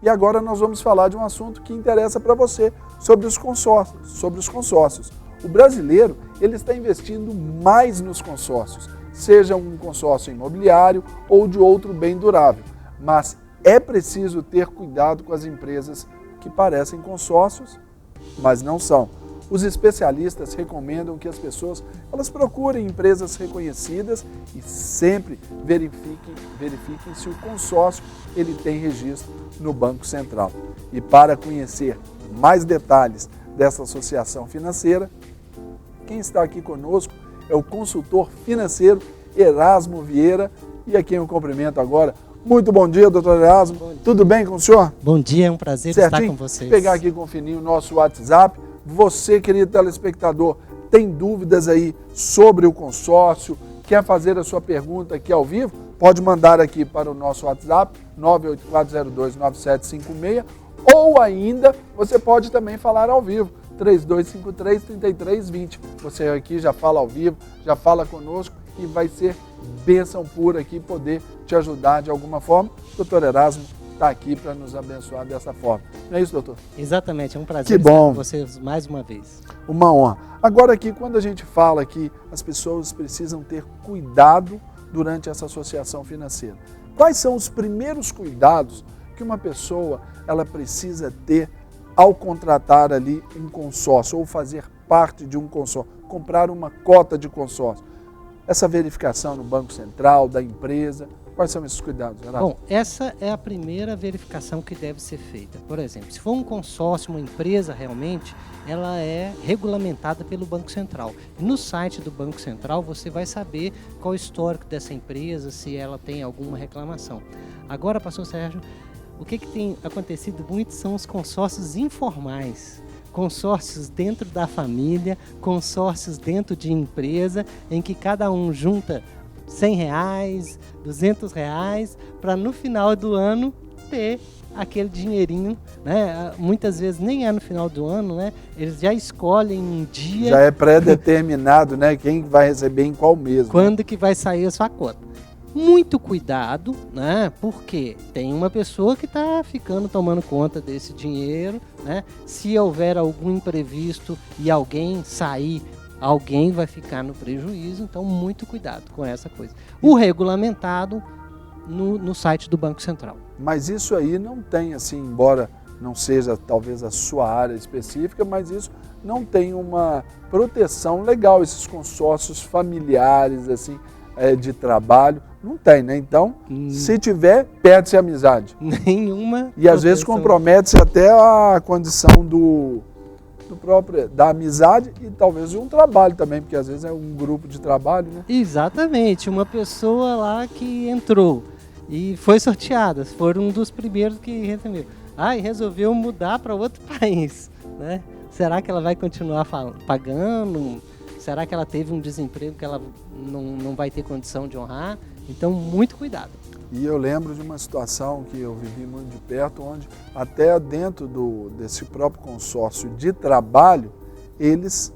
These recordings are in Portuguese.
E agora nós vamos falar de um assunto que interessa para você, sobre os consórcios. O brasileiro, ele está investindo mais nos consórcios, seja um consórcio imobiliário ou de outro bem durável. Mas é preciso ter cuidado com as empresas que parecem consórcios, mas não são. Os especialistas recomendam que as pessoas elas procurem empresas reconhecidas e sempre verifiquem se o consórcio ele tem registro no Banco Central. E para conhecer mais detalhes dessa associação financeira, quem está aqui conosco é o consultor financeiro Erasmo Vieira, e a quem eu cumprimento agora. Muito bom dia, doutor Erasmo. Tudo bem com o senhor? Bom dia, é um prazer estar com vocês. Vou pegar aqui com o fininho o nosso WhatsApp. Você, querido telespectador, tem dúvidas aí sobre o consórcio, quer fazer a sua pergunta aqui ao vivo? Pode mandar aqui para o nosso WhatsApp, 984029756, ou ainda você pode também falar ao vivo, 3253-3320. Você aqui já fala ao vivo, já fala conosco e vai ser bênção pura aqui poder te ajudar de alguma forma. O doutor Erasmo está aqui para nos abençoar dessa forma. Não é isso, doutor? Exatamente, é um prazer estar com vocês mais uma vez. Uma honra. Agora aqui, quando a gente fala que as pessoas precisam ter cuidado durante essa associação financeira, quais são os primeiros cuidados que uma pessoa ela precisa ter ao contratar ali um consórcio ou fazer parte de um consórcio, comprar uma cota de consórcio? Essa verificação no Banco Central, da empresa, quais são esses cuidados, Gerardo? Bom, essa é a primeira verificação que deve ser feita. Por exemplo, se for um consórcio, uma empresa realmente, ela é regulamentada pelo Banco Central. No site do Banco Central você vai saber qual é o histórico dessa empresa, se ela tem alguma reclamação. Agora, pastor Sérgio, o que tem acontecido muito são os consórcios informais. Consórcios dentro da família, consórcios dentro de empresa, em que cada um junta R$100, R$200, para no final do ano ter aquele dinheirinho, né? Muitas vezes nem é no final do ano, né? Eles já escolhem um dia. Já é pré-determinado, né? Quem vai receber em qual mês. Quando que vai sair a sua cota. Muito cuidado, né? Porque tem uma pessoa que está tomando conta desse dinheiro, né? Se houver algum imprevisto e alguém sair, alguém vai ficar no prejuízo, então muito cuidado com essa coisa. O regulamentado no site do Banco Central. Mas isso aí não tem, assim, embora não seja talvez a sua área específica, mas isso não tem uma proteção legal, esses consórcios familiares, assim, de trabalho, não tem, né? Então, se tiver, perde-se a amizade. Nenhuma. E às vezes compromete-se até a condição da amizade e talvez de um trabalho também, porque às vezes é um grupo de trabalho, né? Exatamente, uma pessoa lá que entrou e foi sorteada, foi um dos primeiros que recebeu. E resolveu mudar para outro país, né? Será que ela vai continuar pagando? Será que ela teve um desemprego que ela não vai ter condição de honrar? Então, muito cuidado. E eu lembro de uma situação que eu vivi muito de perto, onde até dentro desse próprio consórcio de trabalho, eles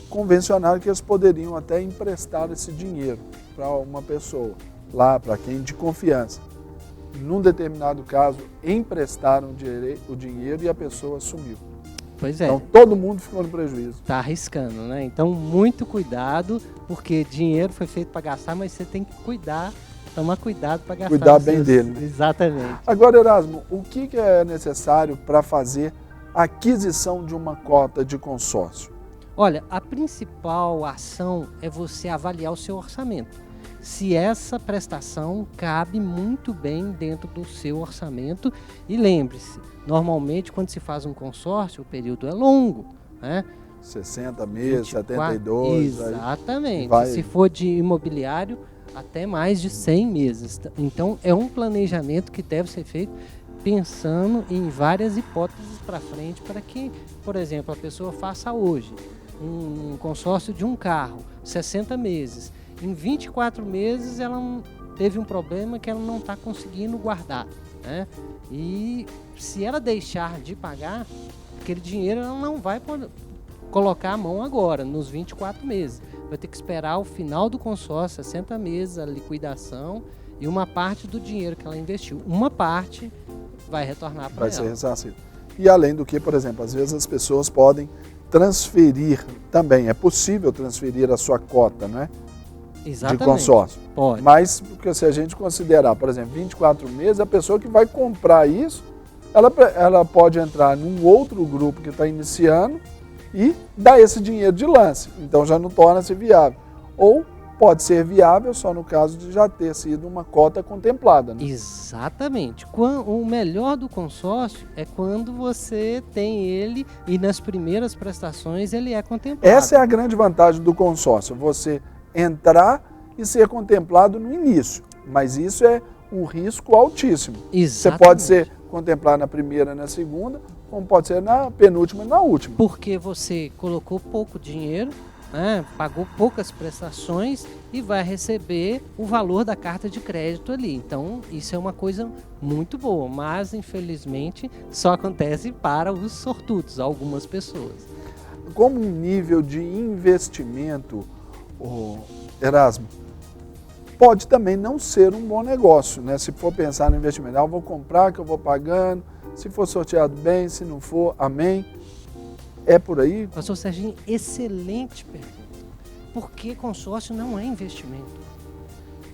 convencionaram que eles poderiam até emprestar esse dinheiro para uma pessoa, lá para quem de confiança. Num determinado caso, emprestaram o dinheiro e a pessoa sumiu. Pois é. Então todo mundo ficou no prejuízo. Está arriscando, né? Então muito cuidado, porque dinheiro foi feito para gastar, mas você tem que tomar cuidado para gastar. Cuidar bem dele. Né? Exatamente. Agora, Erasmo, o que é necessário para fazer a aquisição de uma cota de consórcio? Olha, a principal ação é você avaliar o seu orçamento. Se essa prestação cabe muito bem dentro do seu orçamento. E lembre-se, normalmente quando se faz um consórcio, o período é longo, né? 60 meses, 24, 72. Exatamente. Se for de imobiliário, até mais de 100 meses. Então, é um planejamento que deve ser feito pensando em várias hipóteses para frente, para que, por exemplo, a pessoa faça hoje um consórcio de um carro, 60 meses. Em 24 meses ela teve um problema que ela não está conseguindo guardar, né? E se ela deixar de pagar, aquele dinheiro ela não vai colocar a mão agora, nos 24 meses. Vai ter que esperar o final do consórcio, 60 meses, a liquidação, e uma parte do dinheiro que ela investiu. Uma parte vai retornar para vai ser ela. ressarcido. E além do que, por exemplo, às vezes as pessoas podem transferir também, é possível transferir a sua cota, não é? Exatamente. De consórcio. Pode. Mas, porque se a gente considerar, por exemplo, 24 meses, a pessoa que vai comprar isso, ela pode entrar num outro grupo que está iniciando e dar esse dinheiro de lance. Então já não torna-se viável. Ou pode ser viável só no caso de já ter sido uma cota contemplada. Né? Exatamente. O melhor do consórcio é quando você tem ele e nas primeiras prestações ele é contemplado. Essa é a grande vantagem do consórcio, você entrar e ser contemplado no início. Mas isso é um risco altíssimo. Exatamente. Você pode ser contemplado na primeira, na segunda, como pode ser na penúltima e na última. Porque você colocou pouco dinheiro, né, pagou poucas prestações e vai receber o valor da carta de crédito ali. Então, isso é uma coisa muito boa, mas infelizmente só acontece para os sortudos, algumas pessoas. Como um nível de investimento, Erasmo, pode também não ser um bom negócio, né? Se for pensar no investimento, eu vou comprar, que eu vou pagando, se for sorteado bem, se não for, amém. É por aí? Pastor Serginho, excelente pergunta. Porque consórcio não é investimento.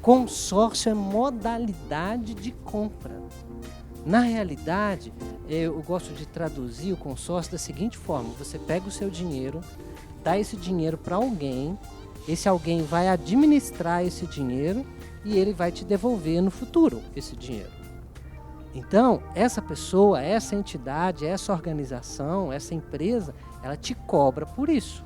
Consórcio é modalidade de compra. Na realidade, eu gosto de traduzir o consórcio da seguinte forma: você pega o seu dinheiro, dá esse dinheiro para alguém, esse alguém vai administrar esse dinheiro e ele vai te devolver no futuro esse dinheiro. Então, essa pessoa, essa entidade, essa organização, essa empresa, ela te cobra por isso.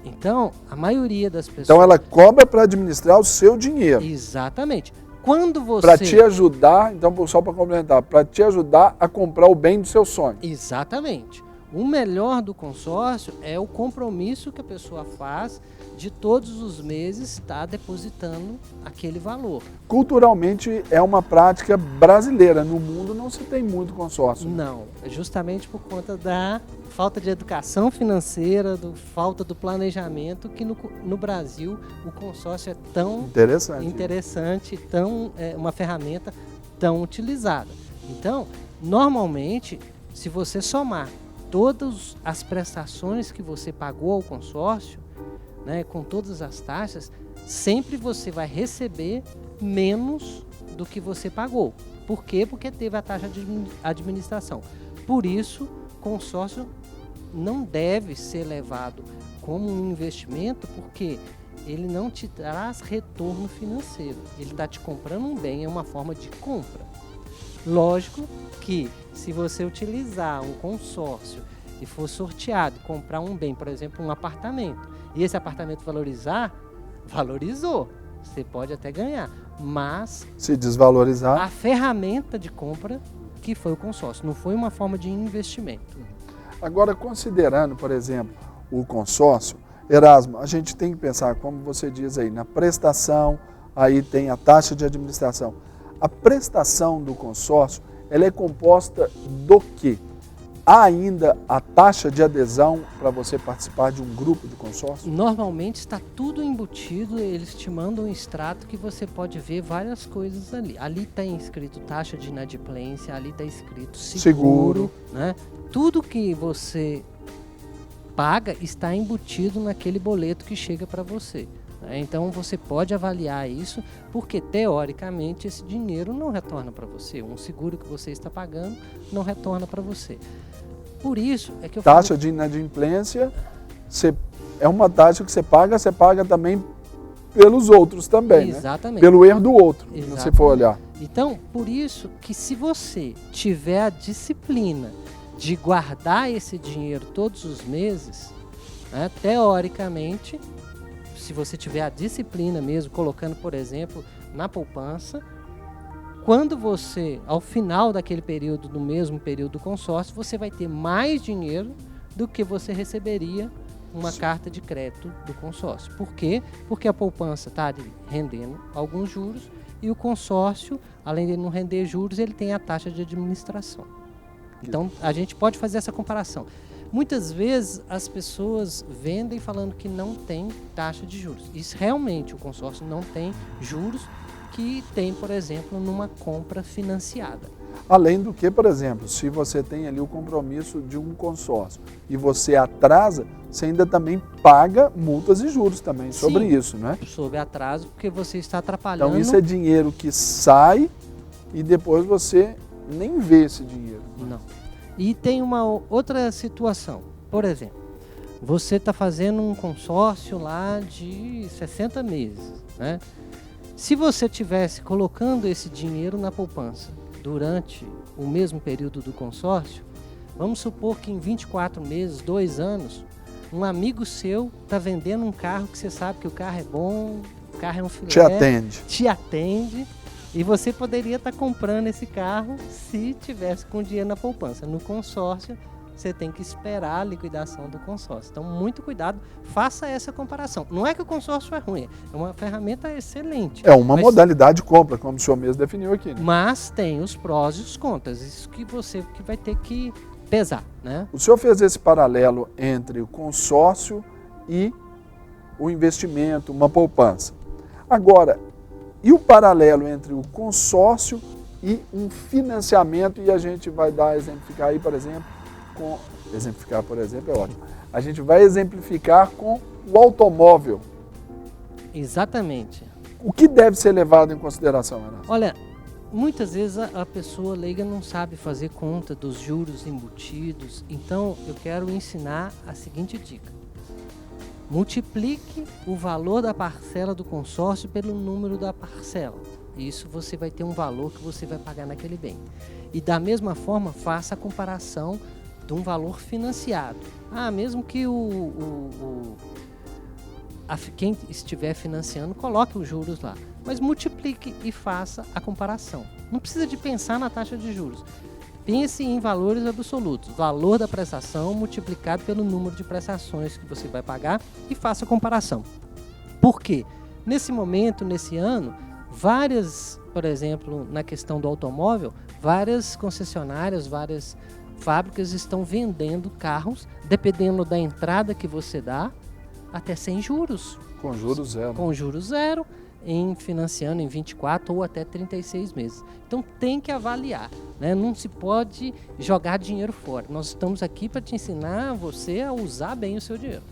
Então, a maioria das pessoas... Então, ela cobra para administrar o seu dinheiro. Exatamente. Quando você... Para te ajudar, então, só para complementar, para te ajudar a comprar o bem do seu sonho. Exatamente. O melhor do consórcio é o compromisso que a pessoa faz de todos os meses estar depositando aquele valor. Culturalmente é uma prática brasileira. No mundo não se tem muito consórcio. Não, é justamente por conta da falta de educação financeira, falta do planejamento, que no Brasil o consórcio é tão interessante, uma ferramenta tão utilizada. Então, normalmente, se você somar todas as prestações que você pagou ao consórcio, né, com todas as taxas, sempre você vai receber menos do que você pagou. Por quê? Porque teve a taxa de administração. Por isso, consórcio não deve ser levado como um investimento, porque ele não te traz retorno financeiro. Ele está te comprando um bem, é uma forma de compra. Lógico que se você utilizar um consórcio e for sorteado, comprar um bem, por exemplo, um apartamento, e esse apartamento valorizou, você pode até ganhar, mas se desvalorizar, a ferramenta de compra que foi o consórcio, não foi uma forma de investimento. Agora, considerando, por exemplo, o consórcio, Erasmo, a gente tem que pensar, como você diz aí, na prestação, aí tem a taxa de administração. A prestação do consórcio, ela é composta do quê? Há ainda a taxa de adesão para você participar de um grupo de consórcio? Normalmente está tudo embutido, eles te mandam um extrato que você pode ver várias coisas ali. Ali está escrito taxa de inadimplência, ali está escrito seguro. Né? Tudo que você paga está embutido naquele boleto que chega para você. Então você pode avaliar isso, porque teoricamente esse dinheiro não retorna para você. Um seguro que você está pagando não retorna para você. Por isso é que eu taxa de inadimplência é uma taxa que você paga também pelos outros também, exatamente, né? Pelo erro do outro, exatamente, se for olhar. Então, por isso que se você tiver a disciplina de guardar esse dinheiro todos os meses, né, teoricamente, se você tiver a disciplina mesmo, colocando, por exemplo, na poupança, quando você, ao final daquele período, do mesmo período do consórcio, você vai ter mais dinheiro do que você receberia uma carta de crédito do consórcio. Por quê? Porque a poupança está rendendo alguns juros e o consórcio, além de não render juros, ele tem a taxa de administração. Então, a gente pode fazer essa comparação. Muitas vezes as pessoas vendem falando que não tem taxa de juros. Isso realmente, o consórcio não tem juros que tem, por exemplo, numa compra financiada. Além do que, por exemplo, se você tem ali o compromisso de um consórcio e você atrasa, você ainda também paga multas e juros também sobre isso, né? Sobre atraso, porque você está atrapalhando. Então isso é dinheiro que sai e depois você nem vê esse dinheiro. Não. E tem uma outra situação. Por exemplo, você está fazendo um consórcio lá de 60 meses, né? Se você tivesse colocando esse dinheiro na poupança durante o mesmo período do consórcio, vamos supor que em 24 meses, 2 anos, um amigo seu está vendendo um carro que você sabe que o carro é bom, o carro é um filé. Te atende, e você poderia estar comprando esse carro se tivesse com dinheiro na poupança. No consórcio, você tem que esperar a liquidação do consórcio. Então, muito cuidado, faça essa comparação. Não é que o consórcio é ruim, é uma ferramenta excelente. É uma modalidade de compra, como o senhor mesmo definiu aqui, né? Mas tem os prós e os contras, isso que você que vai ter que pesar, né? O senhor fez esse paralelo entre o consórcio e o investimento, uma poupança. Agora, e o paralelo entre o consórcio e um financiamento, e a gente vai exemplificar aí, por exemplo, exemplificar, por exemplo, é ótimo. A gente vai exemplificar com o automóvel. Exatamente. O que deve ser levado em consideração, Erasmo? Olha, muitas vezes a pessoa leiga não sabe fazer conta dos juros embutidos, então eu quero ensinar a seguinte dica. Multiplique o valor da parcela do consórcio pelo número da parcela. Isso você vai ter um valor que você vai pagar naquele bem. E da mesma forma, faça a comparação de um valor financiado. Mesmo que quem estiver financiando, coloque os juros lá. Mas multiplique e faça a comparação. Não precisa de pensar na taxa de juros. Pense em valores absolutos. Valor da prestação multiplicado pelo número de prestações que você vai pagar e faça a comparação. Por quê? Nesse momento, nesse ano, por exemplo, na questão do automóvel, várias concessionárias, várias fábricas estão vendendo carros, dependendo da entrada que você dá, até sem juros. Com juros zero. Com juros zero, financiando em 24 ou até 36 meses. Então tem que avaliar, né? Não se pode jogar dinheiro fora. Nós estamos aqui para te ensinar você a usar bem o seu dinheiro.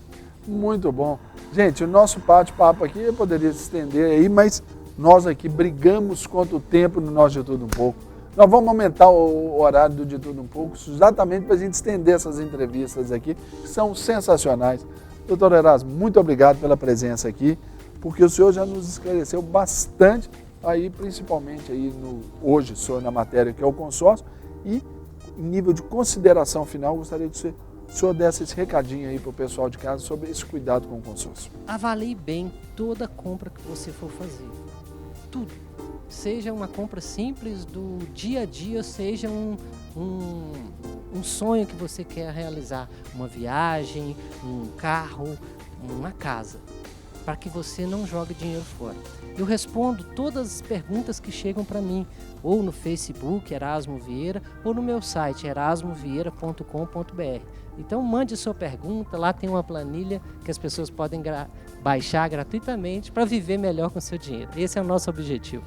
Muito bom. Gente, o nosso bate-papo aqui poderia se estender aí, mas nós aqui brigamos contra o tempo no nosso De Tudo Um Pouco. Nós vamos aumentar o horário do De Tudo Um Pouco, exatamente para a gente estender essas entrevistas aqui, que são sensacionais. Doutor Erasmo, muito obrigado pela presença aqui, porque o senhor já nos esclareceu bastante, aí, principalmente aí hoje, na matéria que é o consórcio, e em nível de consideração final, gostaria que o senhor desse esse recadinho aí para o pessoal de casa sobre esse cuidado com o consórcio. Avalie bem toda compra que você for fazer. Tudo. Seja uma compra simples do dia a dia, seja um sonho que você quer realizar, uma viagem, um carro, uma casa, para que você não jogue dinheiro fora. Eu respondo todas as perguntas que chegam para mim, ou no Facebook, Erasmo Vieira, ou no meu site, erasmovieira.com.br. Então mande a sua pergunta, lá tem uma planilha que as pessoas podem baixar gratuitamente para viver melhor com o seu dinheiro. Esse é o nosso objetivo.